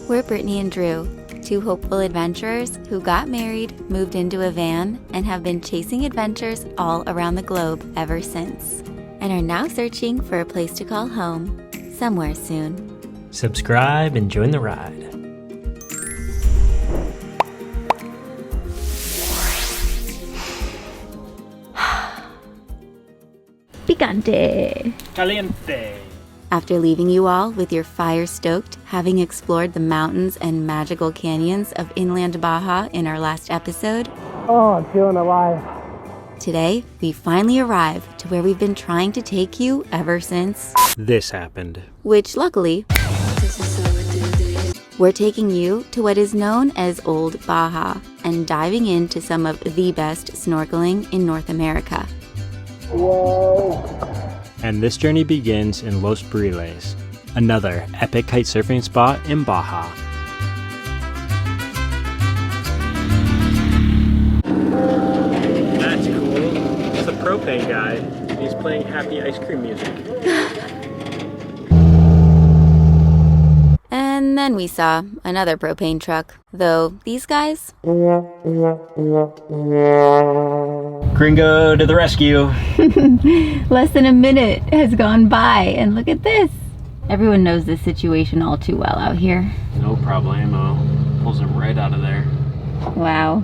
We're Brittany and Drew, two hopeful adventurers who got married, moved into a van, and have been chasing adventures all around the globe ever since, and are now searching for a place to call home somewhere soon. Subscribe and join the ride. Picante! Caliente! After leaving you all with your fire-stoked, having explored the mountains and magical canyons of inland Baja in our last episode, oh, I'm feeling alive. Today, we finally arrive to where we've been trying to take you ever since this happened. Which, luckily, we're taking you to what is known as Old Baja and diving into some of the best snorkeling in North America. Whoa. And this journey begins in Los Briles, another epic kite surfing spot in Baja. That's cool. It's the propane guy. He's playing happy ice cream music. And then we saw another propane truck, though these guys... Gringo to the rescue. Less than a minute has gone by, and look at this. Everyone knows this situation all too well out here. No problemo. Pulls him right out of there. Wow.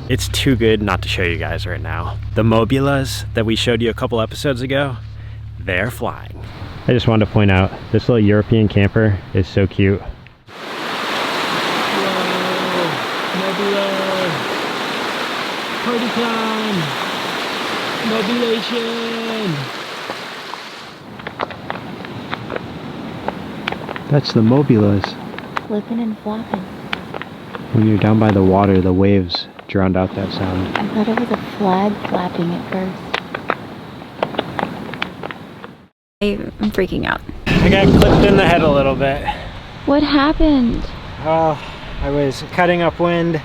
It's too good not to show you guys right now. The Mobulas that we showed you a couple episodes ago, they're flying. I just wanted to point out, this little European camper is so cute. Whoa, Mobula! Party time! Mobilation! That's the Mobulas. Flipping and flopping. When you're down by the water, the waves drowned out that sound. I thought it was a flag flapping at first. I'm freaking out. I got clipped in the head a little bit. What happened? Oh, I was cutting upwind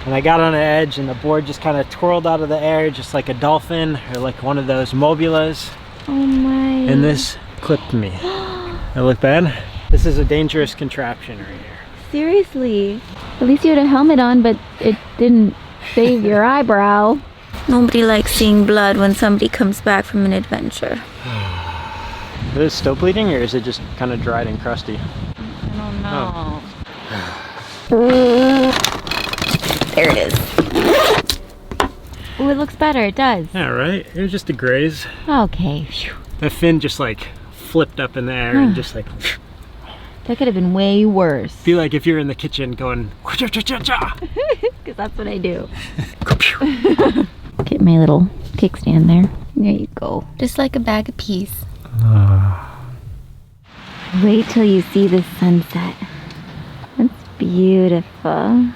and I got on an edge and the board just kind of twirled out of the air just like a dolphin or like one of those Mobulas. Oh my. And this clipped me. I look bad? This is a dangerous contraption right here. Seriously. At least you had a helmet on, but it didn't save your eyebrow. Nobody likes seeing blood when somebody comes back from an adventure. Is it still bleeding or is it just kind of dried and crusty? I don't know. Oh. There it is. Oh, it looks better. It does. Yeah, right? It was just a graze. Okay. Phew. The fin just like flipped up in the air and just like... That could have been way worse. Feel like if you're in the kitchen going... Because that's what I do. Get my little kickstand there. There you go. Just like a bag of peas. Wait till you see the sunset. That's beautiful.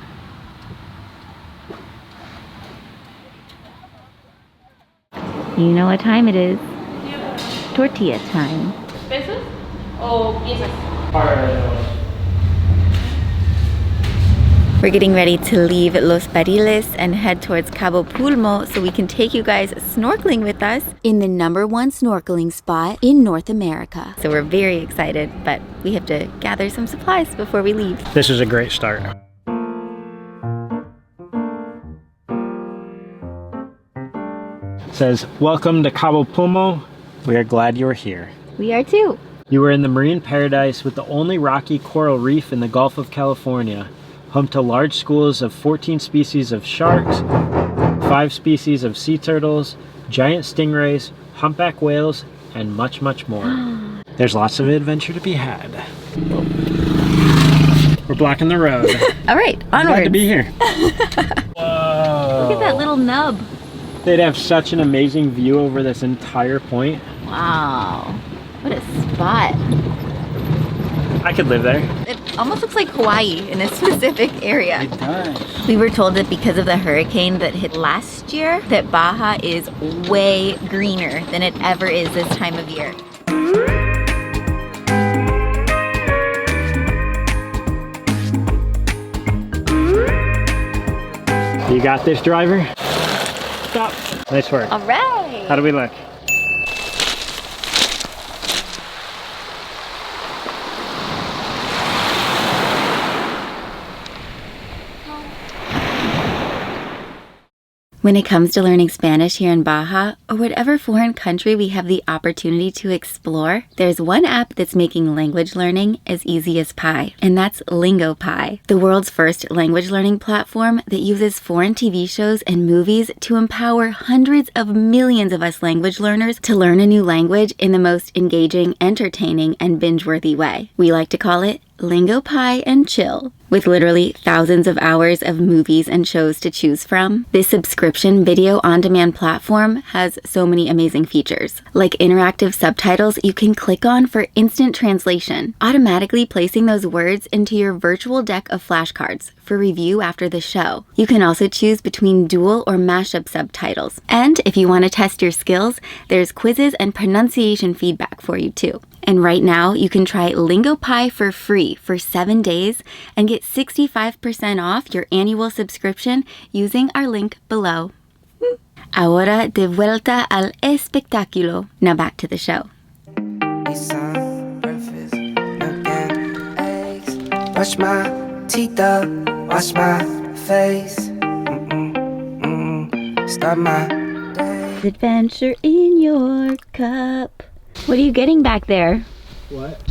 You know what time it is. Tortilla time. ¿Pesos o piezas? We're getting ready to leave Los Barriles and head towards Cabo Pulmo so we can take you guys snorkeling with us in the #1 snorkeling spot in North America. So we're very excited, but we have to gather some supplies before we leave. This is a great start. It says, welcome to Cabo Pulmo. We are glad you are here. We are too. You are in the marine paradise with the only rocky coral reef in the Gulf of California. Home to large schools of 14 species of sharks, 5 species of sea turtles, giant stingrays, humpback whales, and much, much more. There's lots of adventure to be had. We're blocking the road. All right, onward. Glad to be here. Whoa. Look at that little nub. They'd have such an amazing view over this entire point. Wow, what a spot. I could live there. It almost looks like Hawaii in a specific area. It does. We were told that because of the hurricane that hit last year, that Baja is way greener than it ever is this time of year. You got this, driver? Stop. Nice work. All right. How do we look? When it comes to learning Spanish here in Baja, or whatever foreign country we have the opportunity to explore, there's one app that's making language learning as easy as pie, and that's LingoPie, the world's first language learning platform that uses foreign TV shows and movies to empower hundreds of millions of us language learners to learn a new language in the most engaging, entertaining, and binge-worthy way. We like to call it LingoPie and Chill. With literally thousands of hours of movies and shows to choose from, this subscription video on-demand platform has so many amazing features, like interactive subtitles you can click on for instant translation, automatically placing those words into your virtual deck of flashcards for review after the show. You can also choose between dual or mashup subtitles. And if you want to test your skills, there's quizzes and pronunciation feedback for you too. And right now, you can try LingoPie for free for 7 days and get 65% off your annual subscription using our link below. Ahora de vuelta al espectáculo. Now back to the show. Brush my teeth up, wash my face. Start my day. Adventure in your cup. What are you getting back there? What?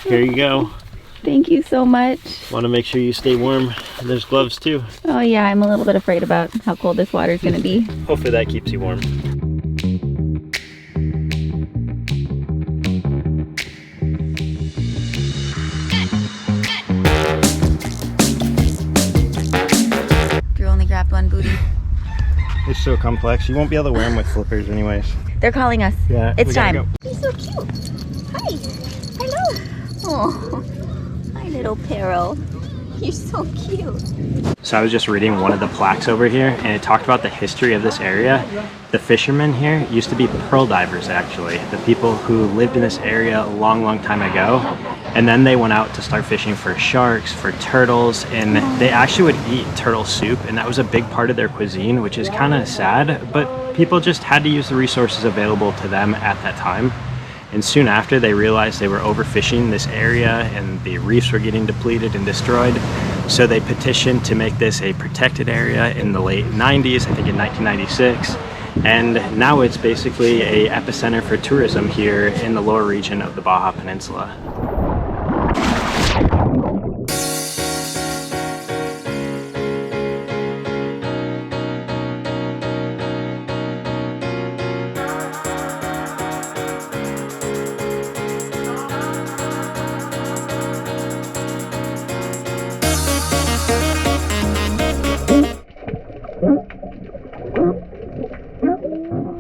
Here you go. Thank you so much. Want to make sure you stay warm. There's gloves too. Oh yeah, I'm a little bit afraid about how cold this water is going to be. Hopefully that keeps you warm. Drew only grabbed one booty. It's so complex. You won't be able to wear them with flippers anyways. They're calling us. Yeah, It's we gotta time. go. He's so cute. Hi. Hello. Oh, hi little Peril. You're so cute. So I was just reading one of the plaques over here, and it talked about the history of this area. The fishermen here used to be pearl divers, actually. The people who lived in this area a long, long time ago. And then they went out to start fishing for sharks, for turtles, and they actually would eat turtle soup, and that was a big part of their cuisine, which is kind of sad, but people just had to use the resources available to them at that time. And soon after, they realized they were overfishing this area and the reefs were getting depleted and destroyed. So they petitioned to make this a protected area in the late 90s, I think in 1996. And now it's basically a epicenter for tourism here in the lower region of the Baja Peninsula.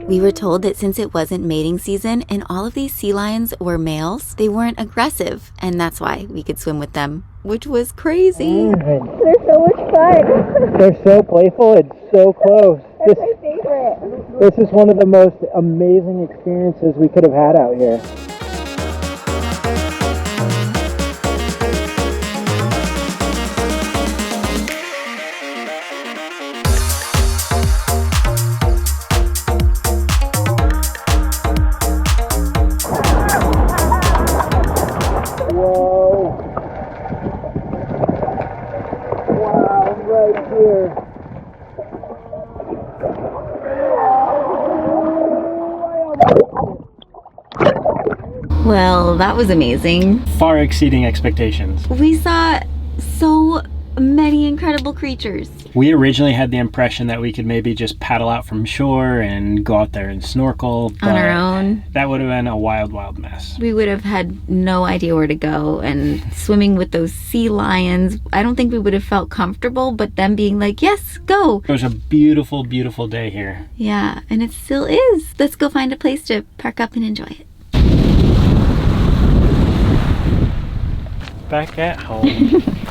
We were told that since it wasn't mating season and all of these sea lions were males, they weren't aggressive, and that's why we could swim with them, which was crazy. They're so much fun. They're so playful and so close. That's my favorite. This is one of the most amazing experiences we could have had out here. Well, that was amazing. Far exceeding expectations. We saw so many incredible creatures. We originally had the impression that we could maybe just paddle out from shore and go out there and snorkel. On our own. That would have been a wild, wild mess. We would have had no idea where to go, and swimming with those sea lions, I don't think we would have felt comfortable, but them being like, yes, go. It was a beautiful, beautiful day here. Yeah, and it still is. Let's go find a place to park up and enjoy it. Back at home.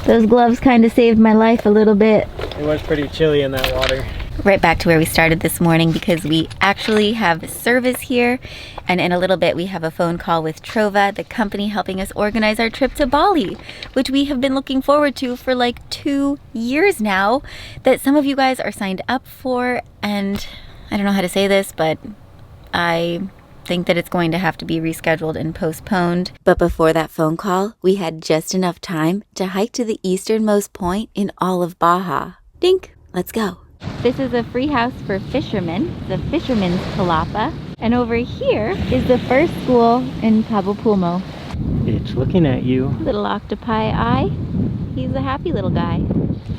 Those gloves kind of saved my life a little bit. It was pretty chilly in that water. Right back to where we started this morning because we actually have service here, and in a little bit we have a phone call with Trova, the company helping us organize our trip to Bali, which we have been looking forward to for like 2 years now, that some of you guys are signed up for, and I don't know how to say this, but I think that it's going to have to be rescheduled and postponed. But before that phone call, we had just enough time to hike to the easternmost point in all of Baja. Dink, let's go. This is a free house for fishermen, the Fisherman's Palapa. And over here is the first school in Cabo Pulmo. It's looking at you. Little octopi eye. He's a happy little guy.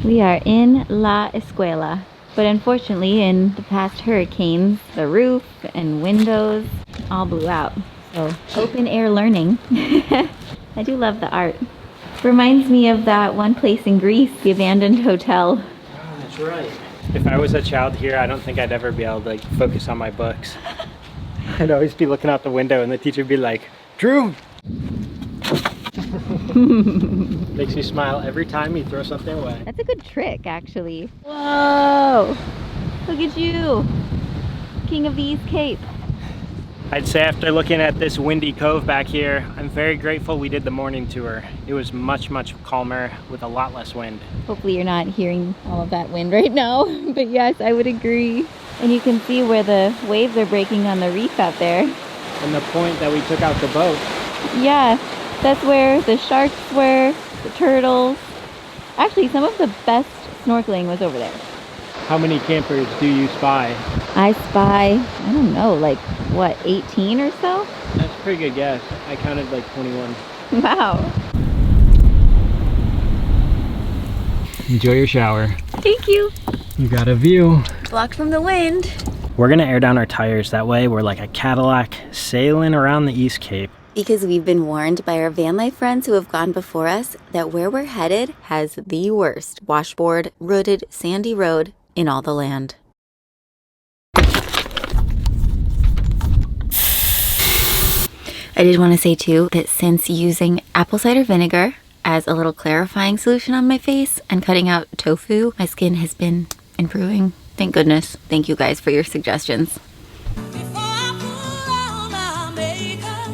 We are in La Escuela. But unfortunately, in the past hurricanes, the roof and windows all blew out. So open air learning. I do love the art. Reminds me of that one place in Greece, the abandoned hotel. Oh, that's right. If I was a child here, I don't think I'd ever be able to like focus on my books. I'd always be looking out the window and the teacher would be like, Drew! Makes you smile every time you throw something away. That's a good trick, actually. Whoa! Look at you! King of the East Cape. I'd say after looking at this windy cove back here, I'm very grateful we did the morning tour. It was much, much calmer with a lot less wind. Hopefully you're not hearing all of that wind right now, but yes, I would agree. And you can see where the waves are breaking on the reef out there. And the point that we took out the boat. Yeah, that's where the sharks were, the turtles. Actually, some of the best snorkeling was over there. How many campers do you spy? I spy, I don't know, like what, 18 or so? That's a pretty good guess. I counted like 21. Wow. Enjoy your shower. Thank you. You got a view. Blocked from the wind. We're gonna air down our tires. That way we're like a Cadillac sailing around the East Cape. Because we've been warned by our van life friends who have gone before us that where we're headed has the worst washboard, rooted, sandy road in all the land. I did want to say too that since using apple cider vinegar as a little clarifying solution on my face and cutting out tofu, my skin has been improving. Thank goodness. Thank you guys for your suggestions.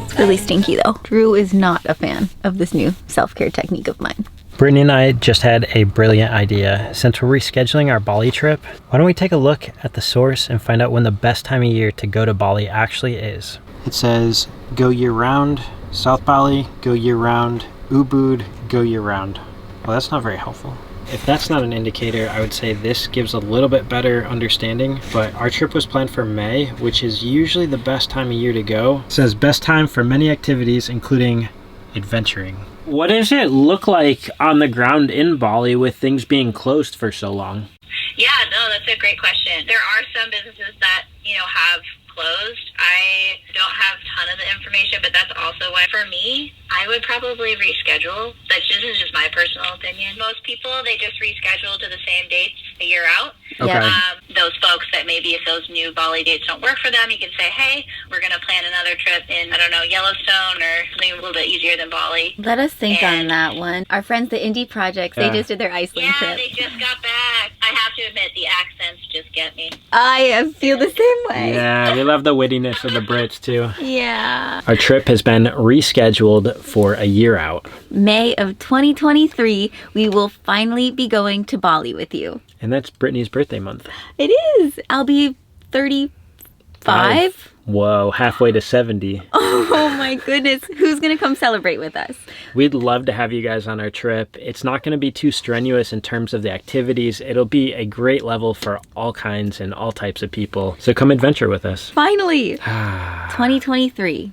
It's really stinky though. Drew is not a fan of this new self-care technique of mine. Brittany and I just had a brilliant idea. Since we're rescheduling our Bali trip, why don't we take a look at the source and find out when the best time of year to go to Bali actually is. It says go year round, South Bali, go year round, Ubud, go year round. Well, that's not very helpful. If that's not an indicator, I would say this gives a little bit better understanding, but our trip was planned for May, which is usually the best time of year to go. It says best time for many activities, including adventuring. What does it look like on the ground in Bali with things being closed for so long? Yeah, no, that's a great question. There are some businesses that, have closed. I don't have a ton of the information, but that's also why, for me, I would probably reschedule. This is just my personal opinion. Most people, they just reschedule to the same dates a year out. Okay. Those folks that maybe if those new Bali dates don't work for them, you can say, hey, we're going to plan another trip in, I don't know, Yellowstone or something a little bit easier than Bali. Let us think on that one. Our friends, the Indie Projects, they just did their Iceland trip. Yeah, they just got back. I have to admit, the accents just get me. I feel the same way. Yeah, we love the wittiness of the Brits too. Yeah. Our trip has been rescheduled for a year out. May of 2023, we will finally be going to Bali with you. And that's Brittany's birthday month. It is. I'll be 35. Whoa, halfway to 70. Oh my goodness. Who's going to come celebrate with us? We'd love to have you guys on our trip. It's not going to be too strenuous in terms of the activities. It'll be a great level for all kinds and all types of people. So come adventure with us. Finally. 2023.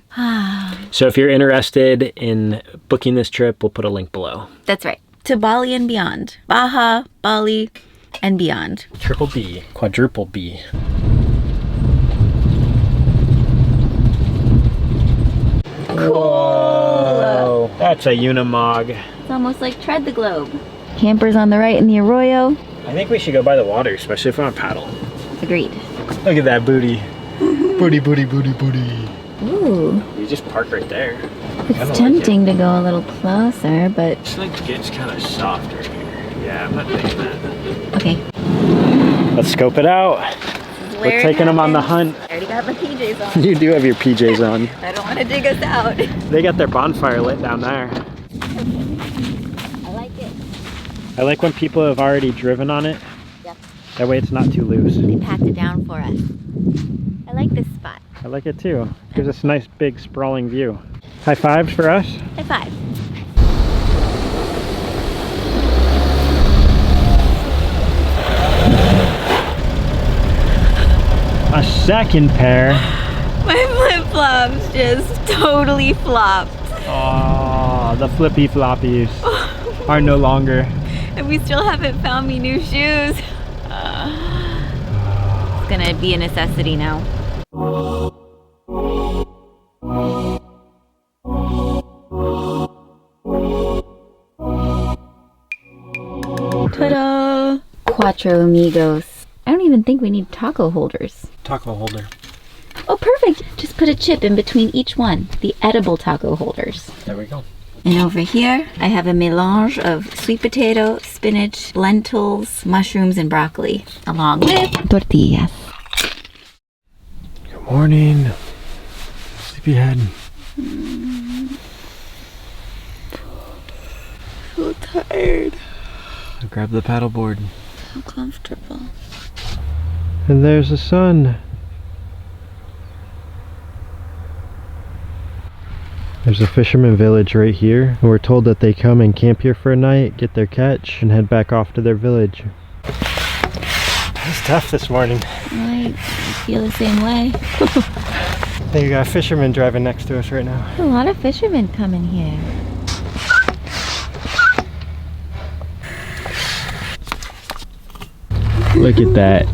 So if you're interested in booking this trip, we'll put a link below. That's right. To Bali and beyond. Baja, Bali, and beyond. Triple B, quadruple B. Whoa, that's a Unimog. It's almost like Tread the Globe. Campers on the right in the arroyo. I think we should go by the water, especially if we want to paddle. Agreed. Look at that booty. Booty, booty, booty, booty. Ooh. You just park right there. It's tempting to go a little closer, but... It's like gets kind of soft right here. Yeah, I'm not digging that. Okay. Let's scope it out. We're taking them on the hunt. I already got my PJs on. You do have your PJs on. I don't want to dig us out. They got their bonfire lit down there. I like it. I like when people have already driven on it. Yep. That way it's not too loose. They packed it down for us. I like this spot. I like it too. Gives us a nice big sprawling view. High fives for us. High five. a second pair. My flip-flops just totally flopped. Oh, the flippy floppies are no longer. And we still haven't found me new shoes. It's gonna be a necessity now. Ta-da! Cuatro amigos. I don't even think we need taco holders. Taco holder. Oh, perfect. Just put a chip in between each one. The edible taco holders. There we go. And over here, I have a melange of sweet potato, spinach, lentils, mushrooms, and broccoli, along with tortillas. Good morning. Sleepyhead. So tired. I grabbed the paddleboard. So comfortable. And there's the sun. There's a fisherman village right here, and we're told that they come and camp here for a night, get their catch, and head back off to their village. It was tough this morning. I feel the same way. Hey, you got a fisherman driving next to us right now. A lot of fishermen coming here. Look at that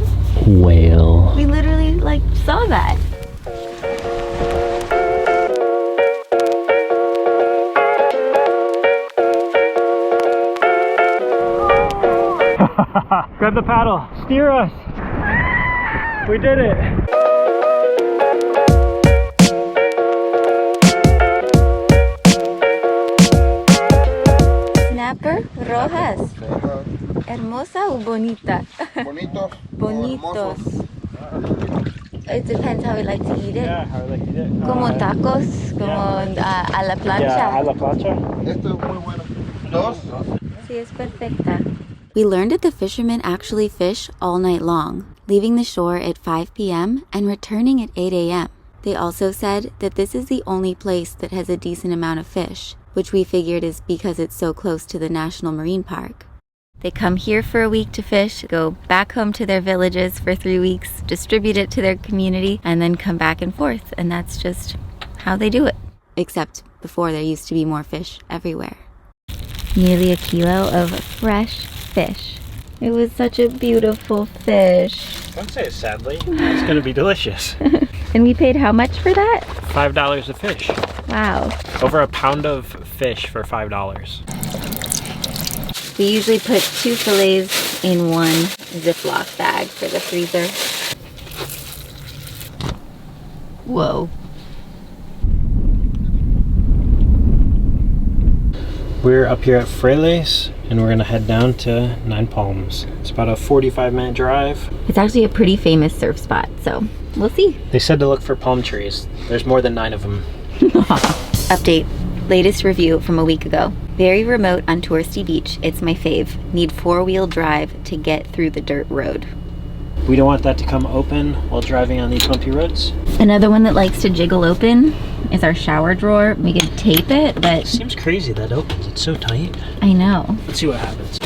whale. We literally like saw that. Grab the paddle. Steer us. We did it. Snapper rojas. Hermosa o bonita? Bonitos. Bonitos. It depends how we like to eat it. Yeah, how I like to eat it. Como tacos, como a la plancha. Yeah, a la plancha. Esto es muy bueno. Dos. Sí, es perfecta. We learned that the fishermen actually fish all night long, leaving the shore at 5 p.m. and returning at 8 a.m. They also said that this is the only place that has a decent amount of fish, which we figured is because it's so close to the National Marine Park. They come here for a week to fish, go back home to their villages for 3 weeks, distribute it to their community, and then come back and forth. And that's just how they do it. Except before there used to be more fish everywhere. Nearly a kilo of fresh fish. It was such a beautiful fish. Don't say it sadly. It's going to be delicious. And we paid how much for that? $5 a fish. Wow. Over a pound of fish for $5. We usually put 2 fillets in one Ziploc bag for the freezer. Whoa. We're up here at Frailes, and we're gonna head down to Nine Palms. It's about a 45-minute drive. It's actually a pretty famous surf spot, so we'll see. They said to look for palm trees. There's more than 9 of them. Update. Latest review from a week ago. Very remote, untouristy beach. It's my fave. Need 4-wheel drive to get through the dirt road. We don't want that to come open while driving on these bumpy roads. Another one that likes to jiggle open is our shower drawer. We can tape it, but It seems crazy that opens. It's so tight. I know. Let's see what happens.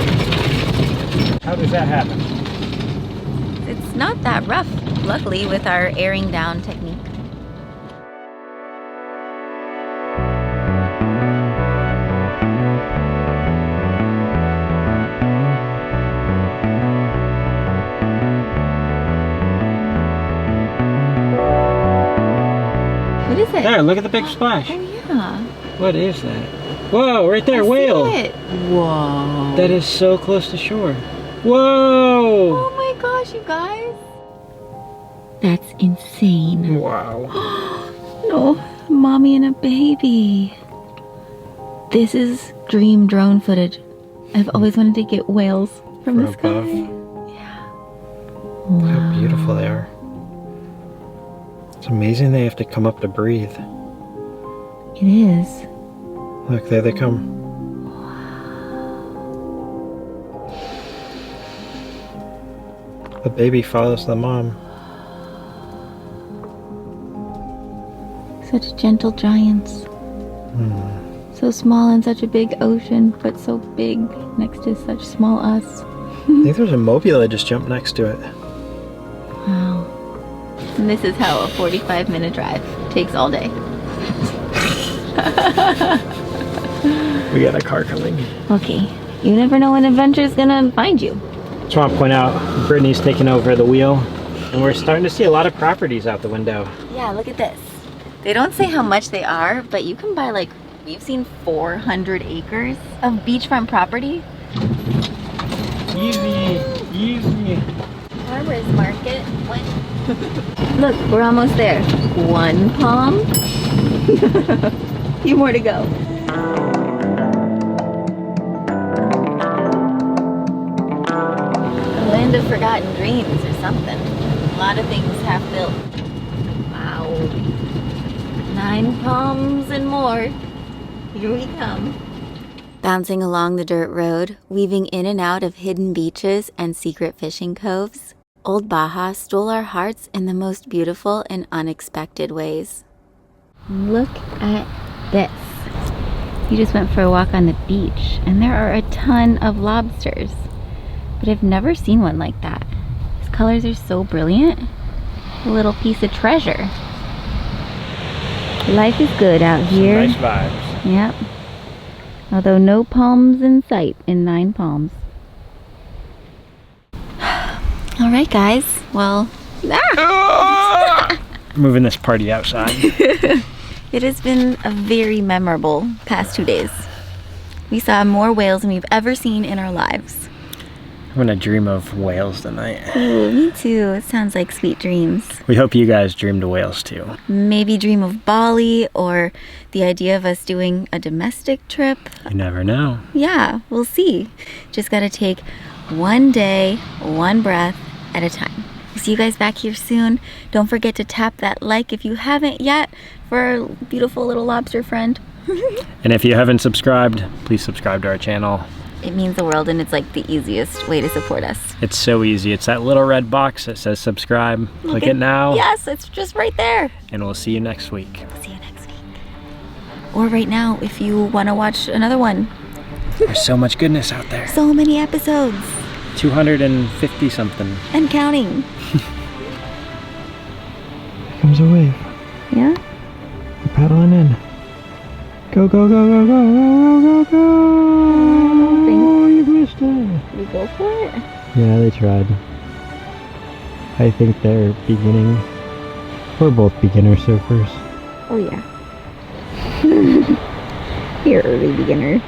How does that happen? It's not that rough, luckily, with our airing down technique. What is it? There, look at the big splash. Oh yeah. What is that? Whoa, right there, whale. See it. Whoa. That is so close to shore. Oh Whoa! my gosh, you guys. That's insane. Wow. No, mommy and a baby. This is dream drone footage. I've always wanted to get whales from the sky. above. Yeah. Look how beautiful they are. It's amazing they have to come up to breathe. It is. Look, there they come. The baby follows the mom. Such gentle giants. So small in such a big ocean, but so big next to such small us. I think there's a mobile that just jumped next to it. Wow. And this is how a 45-minute drive takes all day. We got a car coming. Okay, you never know when adventure's gonna find you. Just want to point out, Brittany's taking over the wheel, and we're starting to see a lot of properties out the window. Yeah, look at this. They don't say how much they are, but you can buy like, we've seen 400 acres of beachfront property. Easy, easy. Farmers market. What? Look, we're almost there. 1 palm. Few more to go. A land of forgotten dreams or something. A lot of things half built. Wow. 9 palms and more. Here we come. Bouncing along the dirt road, weaving in and out of hidden beaches and secret fishing coves, Old Baja stole our hearts in the most beautiful and unexpected ways. Look at this. You just went for a walk on the beach, and there are a ton of lobsters. But I've never seen one like that. His colors are so brilliant. A little piece of treasure. Life is good out here. Nice vibes. Yep. Although no palms in sight in 9 palms. All right, guys. Well, Moving this party outside. it has been a very memorable past 2 days. We saw more whales than we've ever seen in our lives. I'm gonna dream of whales tonight. Ooh, me too. It sounds like sweet dreams. We hope you guys dreamed of whales too. Maybe dream of Bali or the idea of us doing a domestic trip. You never know. Yeah, we'll see. Just gotta take 1 day, 1 breath at a time. We'll see you guys back here soon. Don't forget to tap that like if you haven't yet for our beautiful little lobster friend. And if you haven't subscribed, please subscribe to our channel. It means the world, and it's like the easiest way to support us. It's so easy. It's that little red box that says subscribe. Click it now. Yes, it's just right there. And we'll see you next week. See you next week. Or right now if you want to watch another one. There's so much goodness out there. So many episodes. 250 something. And counting. Here comes a wave. Yeah? We're paddling in. Go, go, go, go, go, go, go, go, go. Oh, you missed it. We go for it? Yeah, they tried. I think they're beginning. We're both beginner surfers. Oh yeah. You're early beginner.